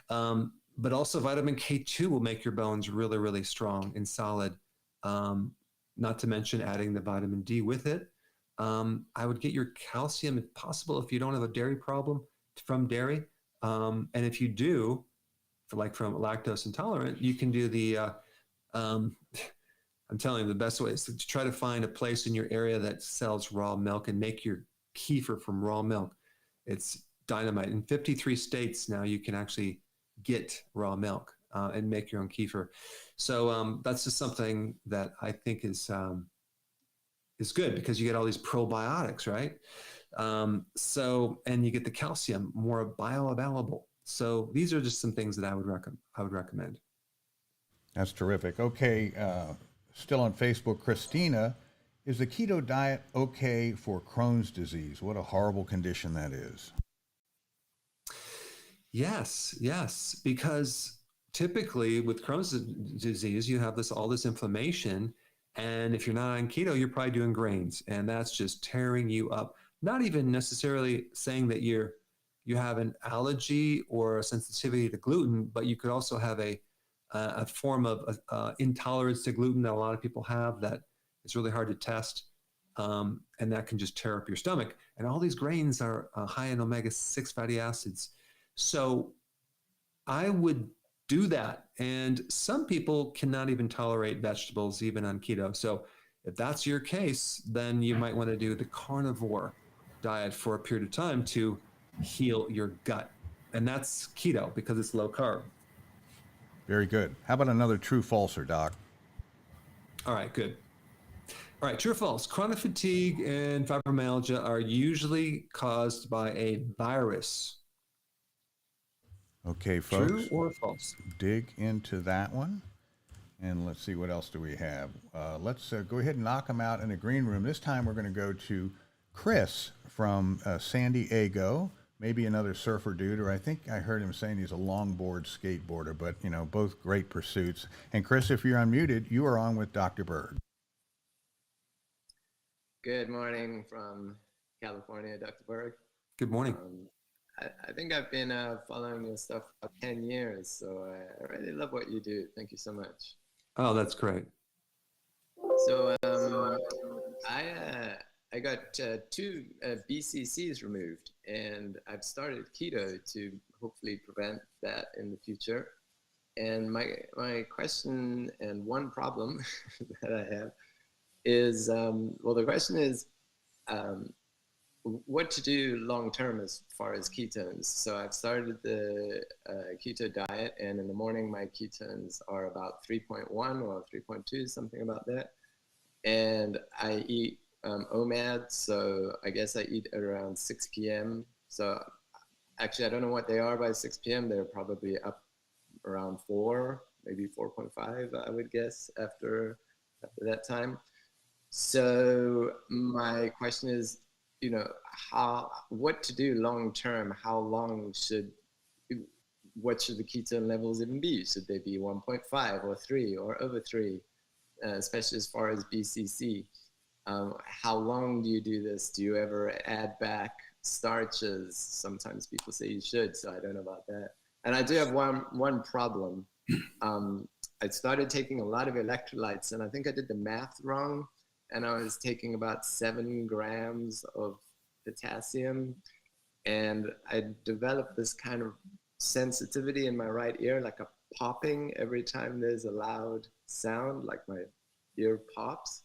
But also vitamin K2 will make your bones really, really strong and solid. Not to mention adding the vitamin D with it. I would get your calcium, if possible, if you don't have a dairy problem, from dairy. And if you do, from lactose intolerant, you can do the, I'm telling you, the best way is to try to find a place in your area that sells raw milk and make your kefir from raw milk. It's dynamite. In 53 states now, you can actually get raw milk and make your own kefir. So that's just something that I think is good, because you get all these probiotics, right? And you get the calcium more bioavailable. So these are just some things that I would recommend. That's terrific. Okay, still on Facebook, Christina, is the keto diet okay for Crohn's disease? What a horrible condition that is. Yes, because typically with Crohn's disease, you have all this inflammation, and if you're not on keto, you're probably doing grains, and that's just tearing you up. Not even necessarily saying that you have an allergy or a sensitivity to gluten, but you could also have a form of intolerance to gluten that a lot of people have that is really hard to test, and that can just tear up your stomach. And all these grains are high in omega-6 fatty acids. So I would do that. And some people cannot even tolerate vegetables, even on keto. So if that's your case, then you might want to do the carnivore diet for a period of time to heal your gut. And that's keto because it's low carb. Very good. How about another true falser, Doc? All right, good. All right, true or false? Chronic fatigue and fibromyalgia are usually caused by a virus. Okay, folks. True or false? Dig into that one. And let's see, what else do we have? Let's go ahead and knock them out in the green room. This time we're going to go to Chris from San Diego, maybe another surfer dude, or I think I heard him saying he's a longboard skateboarder, but, both great pursuits. And Chris, if you're unmuted, you are on with Dr. Berg. Good morning from California, Dr. Berg. Good morning. I think I've been following your stuff for 10 years, so I really love what you do. Thank you so much. Oh, that's great. So I got 2 BCCs removed, and I've started keto to hopefully prevent that in the future. And my question and one problem that I have is, the question is, what to do long term as far as ketones. So I've started the keto diet, and in the morning my ketones are about 3.1 or 3.2, something about that. And I eat OMAD, so I guess I eat at around 6 p.m. So actually I don't know what they are by 6 p.m. They're probably up around 4, maybe 4.5, I would guess, after that time. So my question is, what to do long term? What should the ketone levels even be? Should they be 1.5 or 3 or over 3, especially as far as BCC? How long do you do this? Do you ever add back starches? Sometimes people say you should, so I don't know about that. And I do have one problem. I started taking a lot of electrolytes, and I think I did the math wrong, and I was taking about 7 grams of potassium, and I developed this kind of sensitivity in my right ear, like a popping every time there's a loud sound, like my ear pops,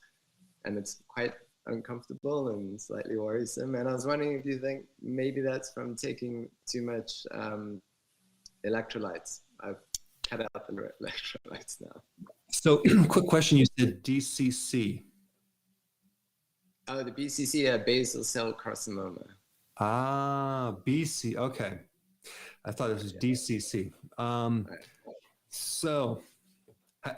and it's quite uncomfortable and slightly worrisome. And I was wondering if you think maybe that's from taking too much electrolytes. I've cut out the electrolytes now. So, quick question: you said DCC. Oh, the BCC, basal cell carcinoma. Ah, BC. Okay, I thought it was DCC. Right. So,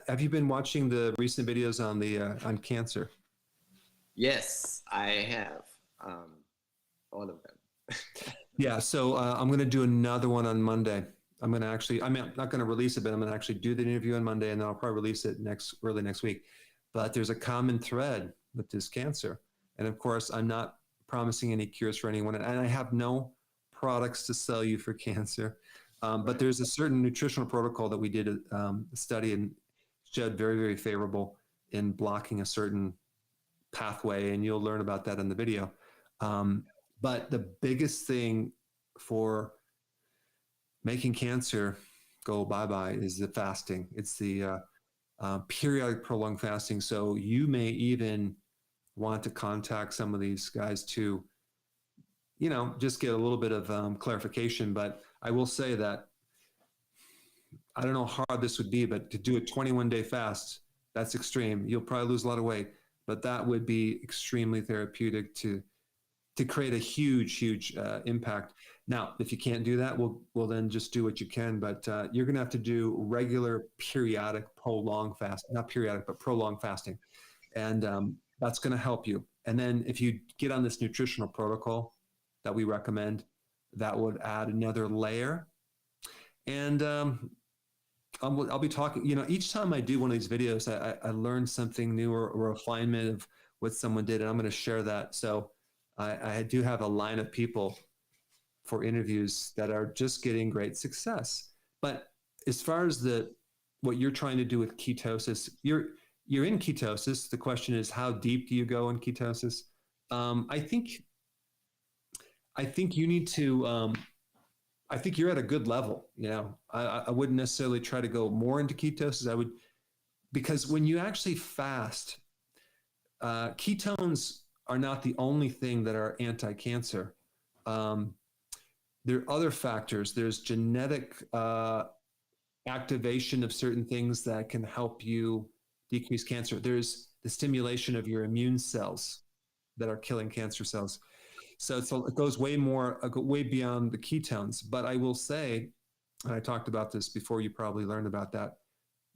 have you been watching the recent videos on the on cancer? Yes, I have. All of them. Yeah. So I'm going to do another one on Monday. I'm not going to release it, but I'm going to actually do the interview on Monday, and then I'll probably release it early next week. But there's a common thread with this cancer. And of course, I'm not promising any cures for anyone, and I have no products to sell you for cancer. But there's a certain nutritional protocol that we did a study and showed very, very favorable in blocking a certain pathway, and you'll learn about that in the video. But the biggest thing for making cancer go bye-bye is the fasting. It's the periodic prolonged fasting. So you may even want to contact some of these guys to, just get a little bit of clarification. But I will say that I don't know how hard this would be, but to do a 21-day fast, that's extreme. You'll probably lose a lot of weight, but that would be extremely therapeutic to create a huge impact. Now, if you can't do that, we'll then just do what you can. But you're going to have to do regular, periodic, prolonged fast, not periodic, but prolonged fasting, and that's going to help you. And then if you get on this nutritional protocol that we recommend, that would add another layer. And I'll be talking. Each time I do one of these videos, I learn something new or refinement of what someone did, and I'm going to share that. So I do have a line of people for interviews that are just getting great success. But as far as what you're trying to do with ketosis, you're in ketosis. The question is, how deep do you go in ketosis? I think you need to. I think you're at a good level. I wouldn't necessarily try to go more into ketosis. Because when you actually fast, ketones are not the only thing that are anti-cancer. There are other factors. There's genetic activation of certain things that can help you decrease cancer. There's the stimulation of your immune cells that are killing cancer cells. So it goes way beyond the ketones. But I will say, and I talked about this before, you probably learned about that,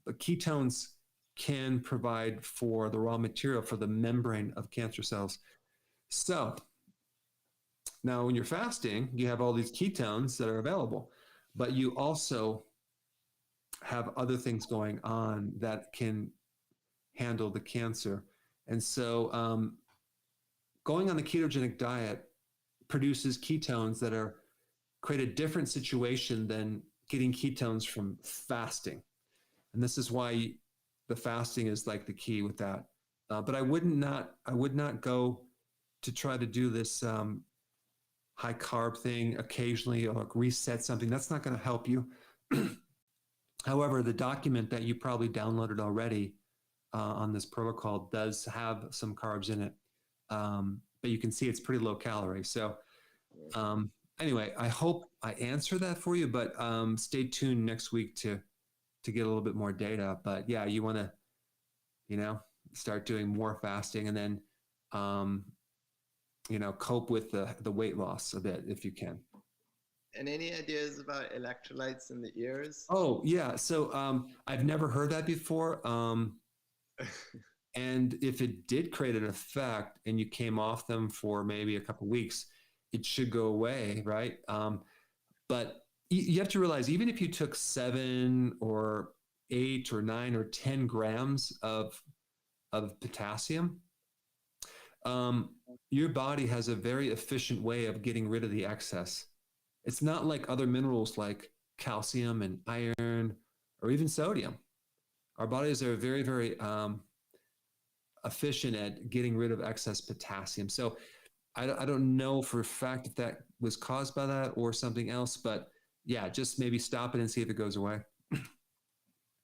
but ketones can provide for the raw material for the membrane of cancer cells. So now when you're fasting, you have all these ketones that are available, but you also have other things going on that can handle the cancer. And so going on the ketogenic diet produces ketones that create a different situation than getting ketones from fasting. And this is why the fasting is like the key with that. But I would not go to try to do this high carb thing occasionally or reset something. That's not going to help you. However, the document that you probably downloaded already on this protocol does have some carbs in it. But you can see it's pretty low calorie. So anyway, I hope I answer that for you, but stay tuned next week to get a little bit more data. But yeah, you want to, start doing more fasting and then, cope with the weight loss a bit if you can. And any ideas about electrolytes in the ears? Oh, yeah. So I've never heard that before. And if it did create an effect and you came off them for maybe a couple of weeks, it should go away, right? But you have to realize, even if you took 7 or 8 or 9 or 10 grams of potassium, your body has a very efficient way of getting rid of the excess. It's not like other minerals like calcium and iron or even sodium. Our bodies are very, very efficient at getting rid of excess potassium. So I don't know for a fact if that was caused by that or something else, but yeah, just maybe stop it and see if it goes away.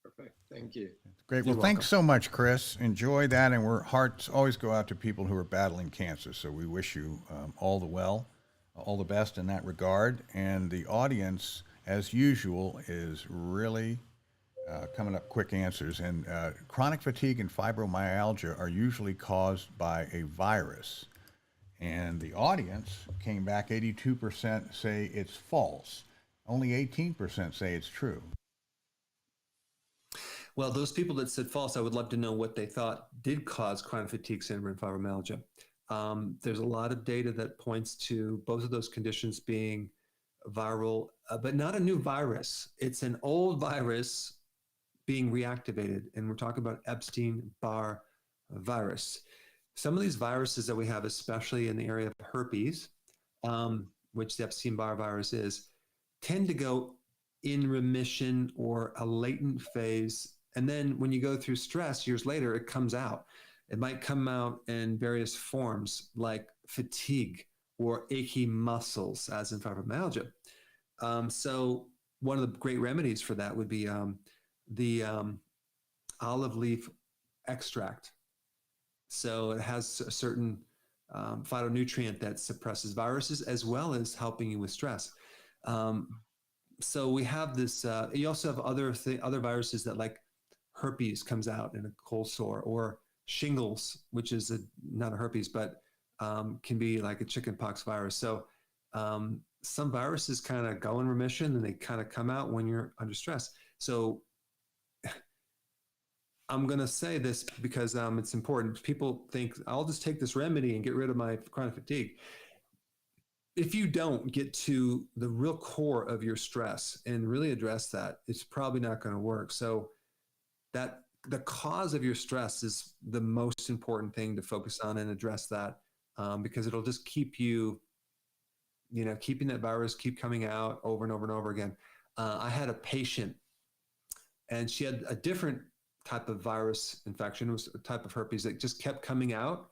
Perfect. Thank you. Great. You're Well, thanks so much, Chris. Enjoy that. And our hearts always go out to people who are battling cancer. So we wish you all the best in that regard. And the audience, as usual, is really coming up quick answers. And chronic fatigue and fibromyalgia are usually caused by a virus. And the audience came back 82% say it's false. Only 18% say it's true. Well, those people that said false, I would love to know what they thought did cause chronic fatigue syndrome and fibromyalgia. There's a lot of data that points to both of those conditions being viral, but not a new virus. It's an old virus being reactivated, and we're talking about Epstein-Barr virus. Some of these viruses that we have, especially in the area of herpes, which the Epstein-Barr virus is, tend to go in remission or a latent phase. And then when you go through stress years later, it comes out. It might come out in various forms like fatigue or achy muscles, as in fibromyalgia. So one of the great remedies for that would be the olive leaf extract. So it has a certain phytonutrient that suppresses viruses as well as helping you with stress. So we have this. You also have other viruses that, like herpes, comes out in a cold sore, or shingles, which is not a herpes, but can be like a chickenpox virus. So some viruses kind of go in remission and they kind of come out when you're under stress. So I'm going to say this because it's important. People think, I'll just take this remedy and get rid of my chronic fatigue. If you don't get to the real core of your stress and really address that, it's probably not going to work. So that the cause of your stress is the most important thing to focus on and address that, because it'll just keep you, keeping that virus keep coming out over and over and over again. I had a patient, and she had a different type of virus infection. It was a type of herpes that just kept coming out,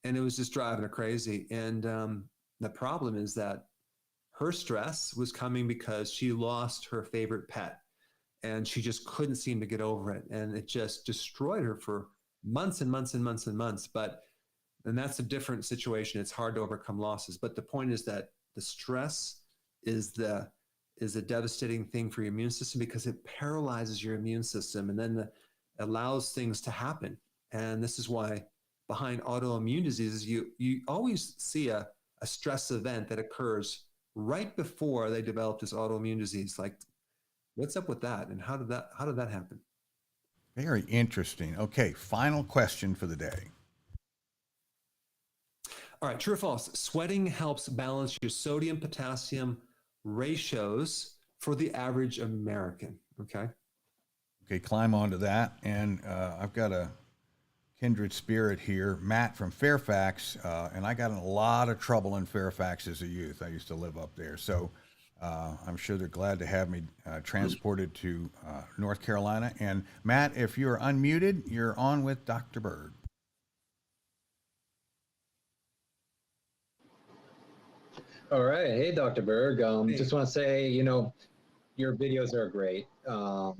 and it was just driving her crazy. And the problem is that her stress was coming because she lost her favorite pet, and she just couldn't seem to get over it. And it just destroyed her for months and months and months and months. And that's a different situation. It's hard to overcome losses. But the point is that the stress is a devastating thing for your immune system, because it paralyzes your immune system and then allows things to happen. And this is why behind autoimmune diseases, you always see a stress event that occurs right before they develop this autoimmune disease. Like, what's up with that? And how did that happen? Very interesting. Okay, final question for the day. All right, true or false? Sweating helps balance your sodium potassium ratios for the average American. Okay, climb onto that. And I've got a kindred spirit here, Matt from Fairfax, and I got in a lot of trouble in Fairfax as a youth. I used to live up there. So I'm sure they're glad to have me transported to North Carolina. And Matt, if you're unmuted, you're on with Dr. Berg. All right. Hey, Dr. Berg. Just want to say, your videos are great. A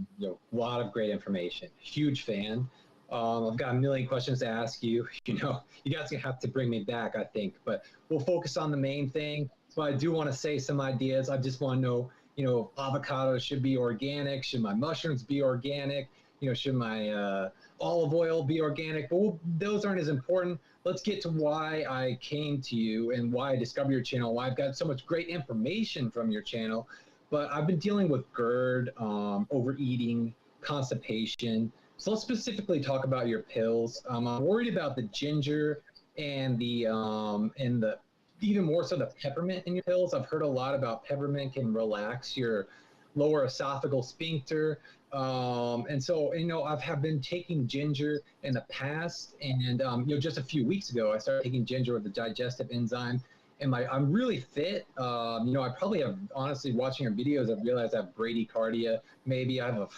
lot of great information. Huge fan. I've got a million questions to ask you. You guys gonna have to bring me back, I think, but we'll focus on the main thing. So I do want to say some ideas. I just want to know, avocados should be organic. Should my mushrooms be organic? should my olive oil be organic? But those aren't as important. Let's get to why I came to you and why I discovered your channel, why I've got so much great information from your channel. But I've been dealing with GERD, overeating, constipation. So let's specifically talk about your pills. I'm worried about the ginger and the even more so the peppermint in your pills. I've heard a lot about peppermint can relax your lower esophageal sphincter. And so, I have been taking ginger in the past, and just a few weeks ago, I started taking ginger with the digestive enzyme, and I'm really fit. I probably have, honestly, watching your videos, I've realized I have bradycardia. Maybe I have a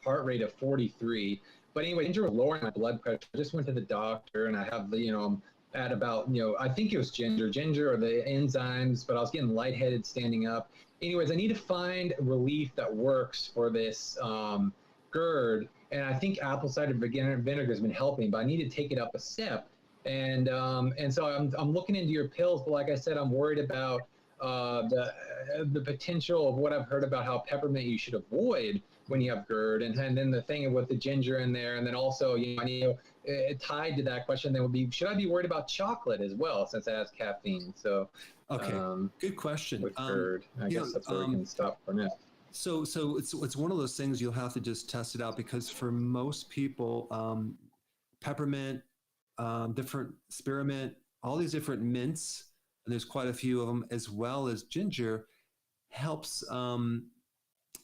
heart rate of 43. But anyway, ginger was lowering my blood pressure. I just went to the doctor, and I have I'm at about, I think it was ginger or the enzymes, but I was getting lightheaded standing up. Anyways, I need to find relief that works for this GERD, and I think apple cider vinegar has been helping, but I need to take it up a step. And so I'm looking into your pills, but like I said, I'm worried about the potential of what I've heard about how peppermint you should avoid when you have GERD, and then the thing with the ginger in there, and then also tied to that question then would be, should I be worried about chocolate as well since it has caffeine? So okay, good question. With GERD, I guess that's where we can stop for now. So it's one of those things you'll have to just test it out, because for most people, peppermint, different spearmint, all these different mints, and there's quite a few of them, as well as ginger, helps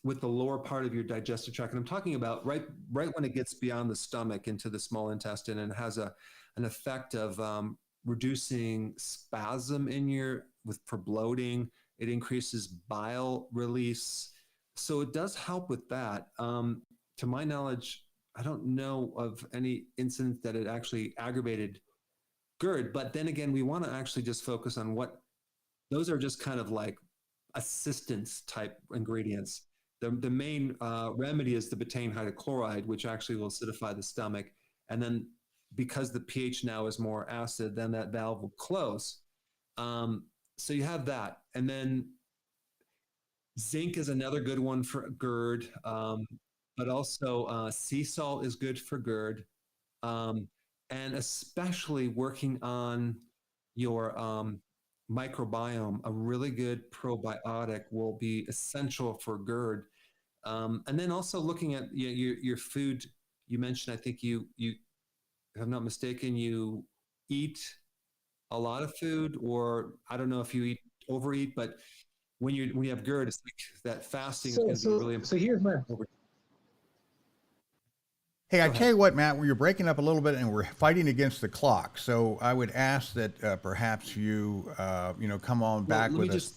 with the lower part of your digestive tract. And I'm talking about right when it gets beyond the stomach into the small intestine, and has an effect of reducing spasm for bloating. It increases bile release. So it does help with that. To my knowledge, I don't know of any incident that it actually aggravated GERD, but then again, we want to actually just focus on those are just kind of like assistance type ingredients. The main remedy is the betaine hydrochloride, which actually will acidify the stomach. And then because the pH now is more acid, then that valve will close. So you have that. And then zinc is another good one for GERD, but also sea salt is good for GERD. And especially working on your microbiome, a really good probiotic will be essential for GERD. And then also looking at your food. You mentioned, I think you, if I'm not mistaken, you eat a lot of food, or I don't know if you overeat, but when you have GERD, it's like that fasting is going to be really important. So here's my... Hey, I tell you what, Matt, you're breaking up a little bit, and we're fighting against the clock. So I would ask that perhaps you, come on back with us.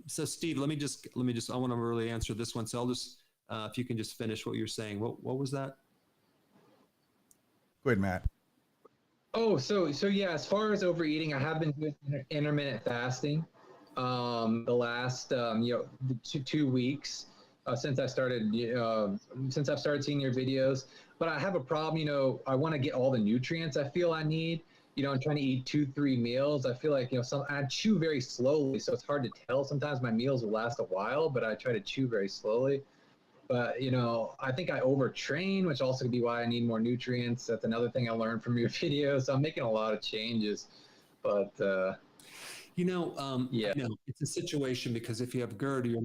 So Steve, let me just, I want to really answer this one. So I'll just, if you can just finish what you're saying. What was that? Go ahead, Matt. Oh, so yeah, as far as overeating, I have been doing intermittent fasting the last 2 weeks since I've started seeing your videos. But I have a problem, I want to get all the nutrients I feel I need. I'm trying to eat 2-3 meals. I feel like, I chew very slowly, so it's hard to tell. Sometimes my meals will last a while, but I try to chew very slowly. But, I think I overtrain, which also could be why I need more nutrients. That's another thing I learned from your videos. So I'm making a lot of changes, but yeah, it's a situation, because if you have GERD,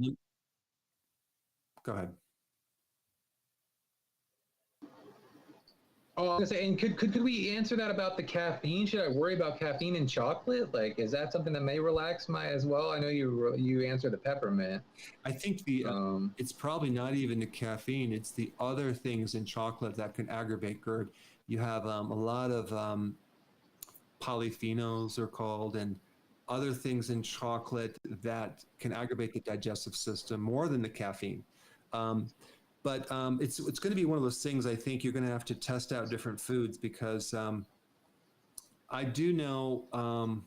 go ahead. Oh, I was gonna say, and could we answer that about the caffeine? Should I worry about caffeine in chocolate? Like, is that something that may relax as well? I know you answered the peppermint. I think it's probably not even the caffeine. It's the other things in chocolate that can aggravate GERD. You have a lot of polyphenols, are called, and other things in chocolate that can aggravate the digestive system more than the caffeine. But it's going to be one of those things. I think you're going to have to test out different foods, because I do know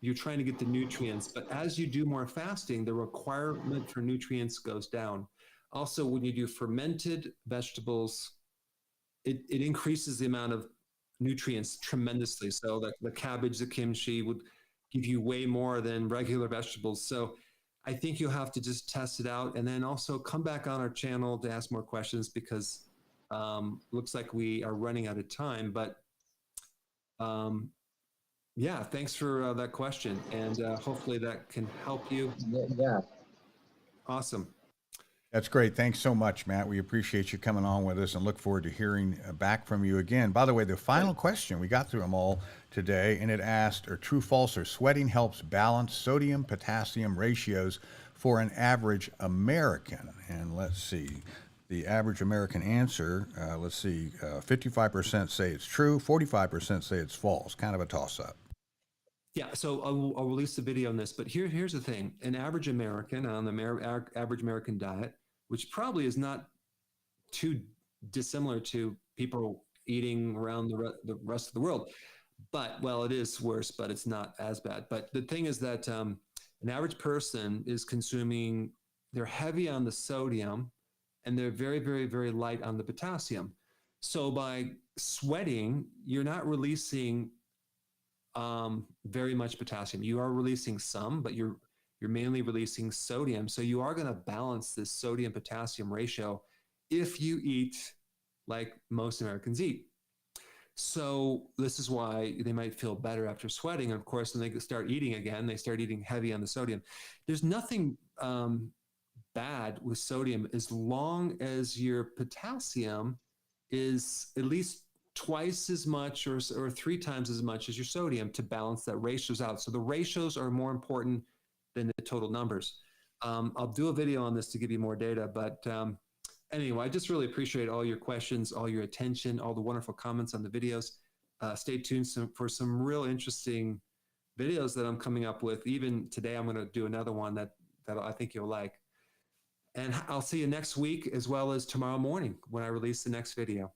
you're trying to get the nutrients, but as you do more fasting, the requirement for nutrients goes down. Also, when you do fermented vegetables, it increases the amount of nutrients tremendously. So the cabbage, the kimchi would give you way more than regular vegetables. So I think you'll have to just test it out, and then also come back on our channel to ask more questions, because Looks like we are running out of time, but yeah, thanks for that question. And hopefully that can help you. Yeah. Awesome. That's great. Thanks so much, Matt. We appreciate you coming on with us and look forward to hearing back from you again. By the way, the final question, we got through them all today, and it asked, are true, false, or sweating helps balance sodium potassium ratios for an average American? And let's see, the average American answer, 55% say it's true, 45% say it's false, kind of a toss-up. Yeah, so I'll release the video on this, but here's the thing. An average American on the average American diet, which probably is not too dissimilar to people eating around the rest of the world, but, well, it is worse, but it's not as bad. But the thing is that an average person is consuming, they're heavy on the sodium, and they're very, very, very light on the potassium. So by sweating, you're not releasing very much potassium. You are releasing some, but you're mainly releasing sodium. So you are going to balance this sodium potassium ratio if you eat like most Americans eat. So this is why they might feel better after sweating. And of course, when they start eating again, they start eating heavy on the sodium. There's nothing bad with sodium as long as your potassium is at least twice as much or 3 times as much as your sodium to balance that ratios out. So the ratios are more important than the total numbers. I'll do a video on this to give you more data, but anyway, I just really appreciate all your questions, all your attention, all the wonderful comments on the videos. Stay tuned for some real interesting videos that I'm coming up with. Even today, I'm going to do another one that I think you'll like. And I'll see you next week as well as tomorrow morning when I release the next video.